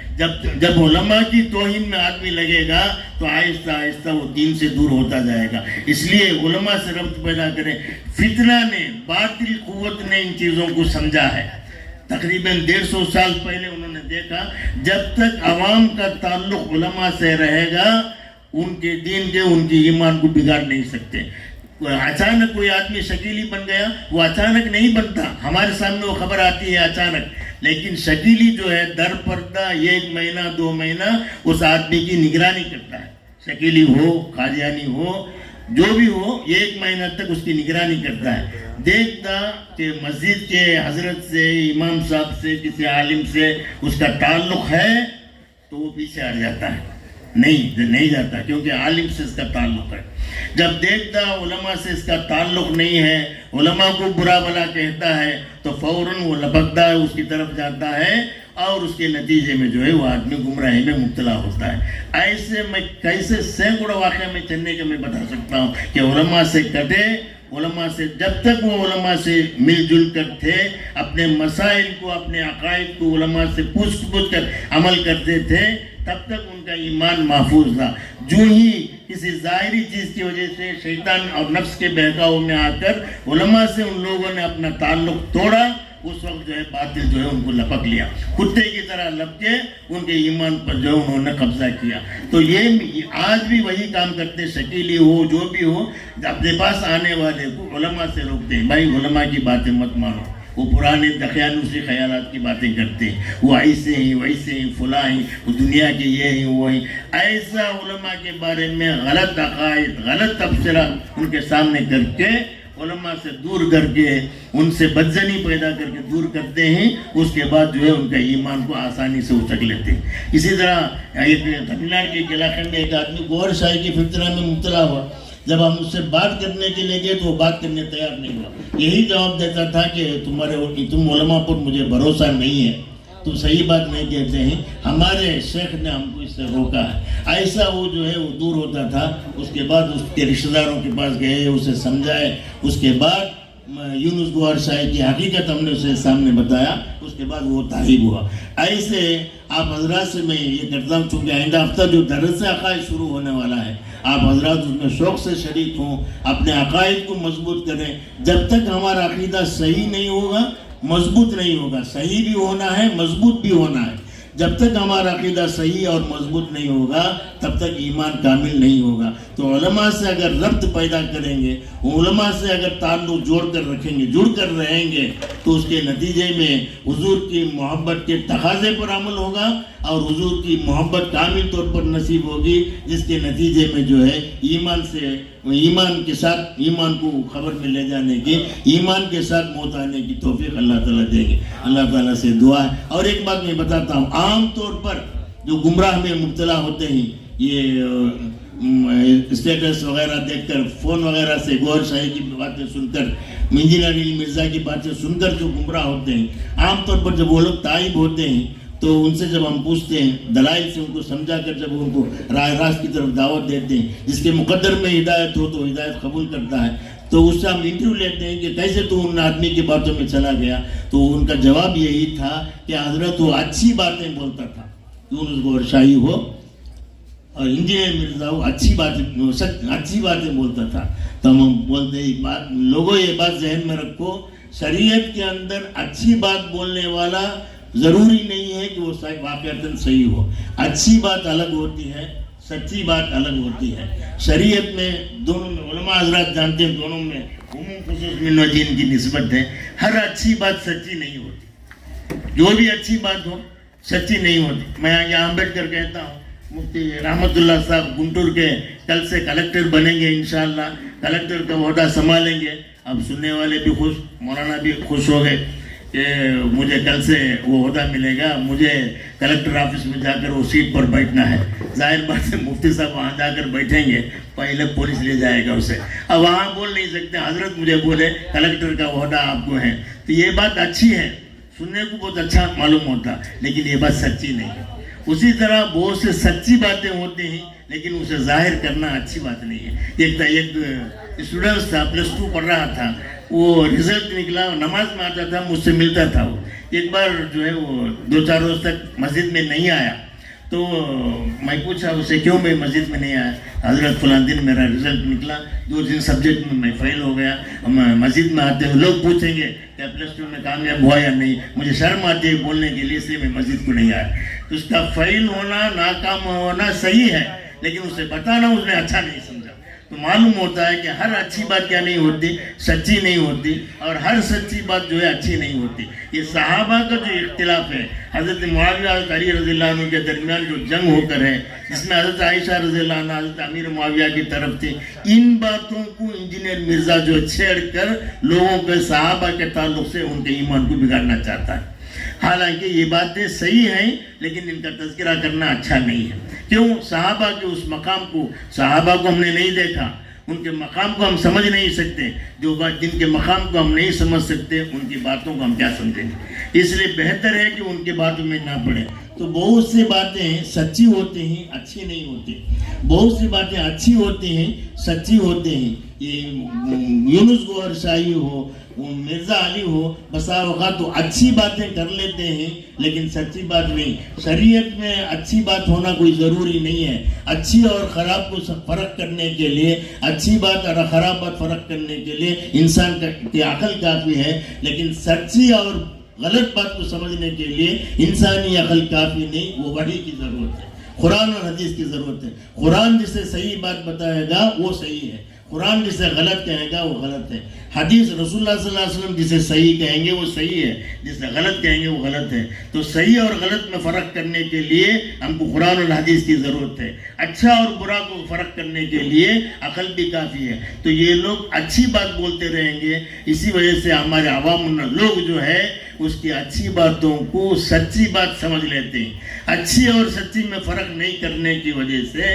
جب علماء کی توہین میں آدمی لگے گا تو آہستہ آہستہ وہ دین سے دور ہوتا جائے گا۔ اس لیے علماء سے ربط پیدا کریں۔ فتنہ نے، باطل قوت نے ان چیزوں کو سمجھا ہے۔ تقریباً 150 سال پہلے انہوں نے دیکھا، جب تک عوام کا تعلق علماء سے رہے گا ان کے دین کے، ان کی ایمان کو بگاڑ نہیں سکتے۔ اچانک کوئی آدمی شکیلی بن گیا، وہ اچانک نہیں بنتا، ہمارے سامنے وہ خبر آتی ہے اچانک، لیکن شکیلی جو ہے در پردہ 1 مہینہ 2 مہینہ اس آدمی کی نگرانی کرتا ہے۔ شکیلی ہو، قادیانی ہو، جو بھی ہو، 1 مہینہ تک اس کی نگرانی کرتا ہے، دیکھتا کہ مسجد کے حضرت سے، امام صاحب سے، کسی عالم سے اس کا تعلق ہے تو وہ پیچھے ہٹ جاتا ہے، نہیں جاتا، کیونکہ عالم سے اس کا تعلق ہے۔ جب دیکھتا علماء سے اس کا تعلق نہیں ہے، علماء کو برا بلا کہتا ہے، تو فوراً وہ لپکتا ہے، اس کی طرف جاتا ہے، اور اس کے نتیجے میں جو ہے وہ آدمی گمراہی میں مبتلا ہوتا ہے۔ ایسے میں کیسے سینکڑوں واقعہ میں چلنے کے میں بتا سکتا ہوں کہ علماء سے کٹے، علماء سے جب تک وہ علماء سے مل جل کر تھے، اپنے مسائل کو، اپنے عقائد کو علماء سے پوچھ کر عمل کرتے تھے، تب تک ان کا ایمان محفوظ تھا۔ جو ہی کسی ظاہری چیز کی وجہ سے شیطان اور نفس کے بہکاؤ میں آ کر علماء سے ان لوگوں نے اپنا تعلق توڑا، اس وقت جو ہے باطل جو ہے ان کو لپک لیا، کتے کی طرح لپ کے ان کے ایمان پر جو انہوں نے قبضہ کیا۔ تو یہ آج بھی وہی کام کرتے، شکیلی ہو جو بھی ہو، اپنے پاس آنے والے کو علماء سے روکتے ہیں، بھائی علماء کی باتیں مت مانو، وہ پرانے دقیانوسی خیالات کی باتیں کرتے ہیں، وہ ایسے ہیں ویسے ہیں فلاں ہیں، وہ دنیا کے یہ ہیں وہ ہیں۔ ایسا علماء کے بارے میں غلط عقائد، غلط تبصرہ ان کے سامنے کر کے، علماء سے دور کر کے، ان سے بدزنی پیدا کر کے دور کرتے ہیں، اس کے بعد جو ہے ان کا ایمان کو آسانی سے اچک لیتے ہیں۔ اسی طرح ایک تمل ناڈو کے علاقے میں ایک آدمی گور شاہی کی فطرہ میں مبتلا ہوا، جب ہم اس سے بات کرنے کے لیے گئے تو وہ بات کرنے تیار نہیں ہوا، یہی جواب دیتا تھا کہ تم علماء پر مجھے بھروسہ نہیں ہے، تم صحیح بات نہیں کہتے ہیں، ہمارے شیخ نے ہم کو اس سے روکا ہے۔ ایسا وہ جو ہے وہ دور ہوتا تھا۔ اس کے بعد اس کے رشتہ داروں کے پاس گئے، اسے سمجھائے، اس کے بعد یونس گوہر شاہی کی حقیقت ہم نے اسے سامنے بتایا، اس کے بعد وہ تائب ہوا۔ ایسے آپ حضرات سے میں یہ کرتا ہوں، چونکہ آئندہ ہفتہ جو درس عقائد شروع ہونے والا ہے، آپ حضرات اس میں شوق سے شریک ہوں، اپنے عقائد کو مضبوط کریں۔ جب تک ہمارا عقیدہ صحیح نہیں ہوگا، مضبوط نہیں ہوگا، صحیح بھی ہونا ہے، مضبوط بھی ہونا ہے۔ جب تک ہمارا عقیدہ صحیح اور مضبوط نہیں ہوگا، تب تک ایمان کامل نہیں ہوگا۔ تو علماء سے اگر ربط پیدا کریں گے، علماء سے اگر تعلق جوڑ کر رکھیں گے، جڑ کر رہیں گے، تو اس کے نتیجے میں حضور کی محبت کے تقاضے پر عمل ہوگا، اور حضور کی محبت کامل طور پر نصیب ہوگی، جس کے نتیجے میں جو ہے ایمان کے ساتھ ایمان کو خبر میں لے جانے کی، ایمان کے ساتھ موت آنے کی توفیق اللہ تعالیٰ دے گے۔ اللہ تعالیٰ سے دعا ہے۔ اور ایک بات میں بتاتا ہوں، عام طور پر جو گمراہ میں مبتلا ہوتے ہیں، یہ اسٹیٹس وغیرہ دیکھ کر، فون وغیرہ سے گوہر شاہی کی باتیں سن کر، انجینئر علی مرزا کی باتیں سن کر جو گمراہ ہوتے ہیں، عام طور پر جب وہ لوگ تائب ہوتے ہیں تو ان سے جب ہم پوچھتے ہیں، دلائل سے ان کو سمجھا کر جب ان کو راہ راست کی طرف دعوت دیتے ہیں، جس کے مقدر میں ہدایت ہو تو ہدایت قبول کرتا ہے، تو اس سے ہم انٹرویو لیتے ہیں کہ کیسے تو ان آدمی کی باتوں میں چلا گیا، تو ان کا جواب یہی تھا کہ حضرت وہ اچھی باتیں بولتا تھا، یونس گوہر شاہی ہو اور انجینئر مرزا ہو، اچھی باتیں بولتا تھا۔ تو ہم بولتے ہیں بات، لوگوں یہ بات ذہن میں رکھو، شریعت کے اندر اچھی بات بولنے والا ضروری نہیں ہے کہ وہ واقعتاً صحیح ہو۔ اچھی بات الگ ہوتی ہے، سچی بات الگ ہوتی ہے۔ شریعت میں دونوں میں، علماء حضرات جانتے ہیں، دونوں میں عموم خصوص من وجہین کی نسبت ہے۔ ہر اچھی بات سچی نہیں ہوتی، جو بھی اچھی بات ہو سچی نہیں ہوتی۔ میں یہاں بیٹھ کر کہتا ہوں، مفتی رحمت اللہ صاحب گنٹور کے کل سے کلکٹر بنیں گے انشاءاللہ، کلکٹر کا عہدہ سنبھالیں گے۔ اب سننے والے بھی خوش، مولانا بھی خوش ہو گئے کہ مجھے کل سے وہ عہدہ ملے گا، مجھے کلکٹر آفس میں جا کر وہ سیٹ پر بیٹھنا ہے۔ ظاہر بات ہے مفتی صاحب وہاں جا کر بیٹھیں گے، پہلے پولیس لے جائے گا اسے، اب وہاں بول نہیں سکتے حضرت مجھے بولے کلکٹر کا عہدہ آپ کو ہے۔ تو یہ بات اچھی ہے، سننے کو بہت اچھا معلوم ہوتا، لیکن یہ بات سچی نہیں ہے۔ اسی طرح بہت سے سچی باتیں ہوتی ہیں، لیکن اسے ظاہر کرنا اچھی بات نہیں ہے۔ ایک اسٹوڈنٹ تھا، +2 پڑھ رہا تھا، وہ رزلٹ نکلا، نماز میں آتا تھا، مجھ سے ملتا تھا۔ وہ ایک بار جو ہے وہ 2-4 روز تک مسجد میں نہیں آیا، تو میں پوچھا اسے کیوں میں مسجد میں نہیں آیا؟ حضرت فلاں دن میرا رزلٹ نکلا، 2 سبجیکٹ میں فیل ہو گیا، مسجد میں آتے ہوئے لوگ پوچھیں گے کہ +2 میں کامیاب ہوا یا نہیں، مجھے شرم آتی ہے بولنے کے لیے، اس لیے میں مسجد کو نہیں آیا۔ تو اس کا فیل ہونا، ناکام ہونا صحیح ہے، لیکن اسے بتانا اس نے اچھا نہیں سمجھا۔ تو معلوم ہوتا ہے کہ ہر اچھی بات کیا نہیں ہوتی، سچی نہیں ہوتی، اور ہر سچی بات جو ہے اچھی نہیں ہوتی۔ یہ صحابہ کا جو اختلاف ہے، حضرت معاویہ حضرت علی رضی اللہ عنہ کے درمیان جو جنگ ہو کر ہے، جس میں حضرت عائشہ رضی اللہ عنہ حضرت امیر معاویہ کی طرف تھی، ان باتوں کو انجینئر مرزا جو چھیڑ کر لوگوں کے صحابہ کے تعلق سے ان کے ایمان کو بگاڑنا چاہتا ہے۔ حالانکہ یہ باتیں صحیح ہیں، لیکن ان کا تذکرہ کرنا اچھا نہیں ہے۔ کیوں؟ صحابہ کے اس مقام کو، صحابہ کو ہم نے نہیں دیکھا، ان کے مقام کو ہم سمجھ نہیں سکتے. جو بات جن کے مقام کو ہم نہیں سمجھ سکتے ان کی باتوں کو ہم کیا سمجھیں گے. اس لیے بہتر ہے کہ ان کی باتوں میں نہ پڑے. تو بہت سی باتیں سچی ہوتی ہیں, اچھی نہیں ہوتی. بہت سی باتیں اچھی ہوتی ہیں, سچی ہوتی ہیں. یہ یونس گوہر شاہی ہو, مرزا علی ہو, بسا اوقات تو اچھی باتیں کر لیتے ہیں لیکن سچی بات نہیں. شریعت میں اچھی بات ہونا کوئی ضروری نہیں ہے. اچھی اور خراب کو فرق کرنے کے لیے, اچھی بات اور خراب بات فرق کرنے کے لیے انسان کی عقل کافی ہے, لیکن سچی اور غلط بات کو سمجھنے کے لیے انسانی عقل کافی نہیں. وہ وحی کی ضرورت ہے, قرآن اور حدیث کی ضرورت ہے. قرآن جسے صحیح بات بتائے گا وہ صحیح ہے, قرآن جسے غلط کہے گا وہ غلط ہے. حدیث رسول اللہ صلی اللہ علیہ وسلم جسے صحیح کہیں گے وہ صحیح ہے, جسے غلط کہیں گے وہ غلط ہے. تو صحیح اور غلط میں فرق کرنے کے لیے ہم کو قرآن اور حدیث کی ضرورت ہے. اچھا اور برا کو فرق کرنے کے لیے عقل بھی کافی ہے. تو یہ لوگ اچھی بات بولتے رہیں گے, اسی وجہ سے ہمارے عوام لوگ جو ہے اس کی اچھی باتوں کو سچی بات سمجھ لیتے ہیں. اچھی اور سچی میں فرق نہیں کرنے کی وجہ سے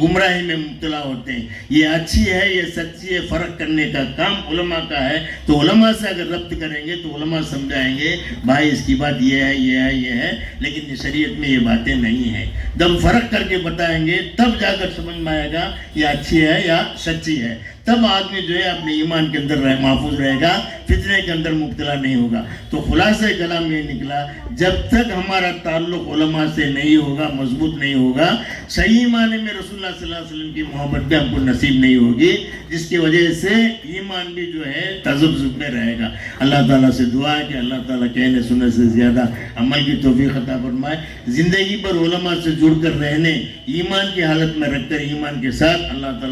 گمراہی میں مبتلا ہوتے ہیں. یہ اچھی ہے, یہ سچی ہے, فرق کرنے کا کام علماء کا ہے. تو علماء سے اگر ربط کریں گے تو علماء سمجھائیں گے بھائی اس کی بات یہ ہے, یہ ہے, یہ ہے, لیکن شریعت میں یہ باتیں نہیں ہیں. جب فرق کر کے بتائیں گے تب جا کر سمجھ میں آئے گا یہ اچھی ہے یا سچی ہے. تب آدمی جو ہے اپنے ایمان کے اندر محفوظ رہے گا, فتنے کے اندر مبتلا نہیں ہوگا. تو خلاصہ کلام یہ نکلا, جب تک ہمارا تعلق علماء سے نہیں ہوگا, مضبوط نہیں ہوگا, صحیح معنی میں رسول اللہ صلی اللہ علیہ وسلم کی محبت بھی ہم کو نصیب نہیں ہوگی, جس کی وجہ سے ایمان بھی جو ہے تذبذب میں رہے گا. اللہ تعالیٰ سے دعا ہے کہ اللہ تعالیٰ کہنے سننے سے زیادہ عمل کی توفیق عطا فرمائے. زندگی پر علماء سے جڑ کر رہنے, ایمان کی حالت میں رکھ کر ایمان کے ساتھ اللہ تعالیٰ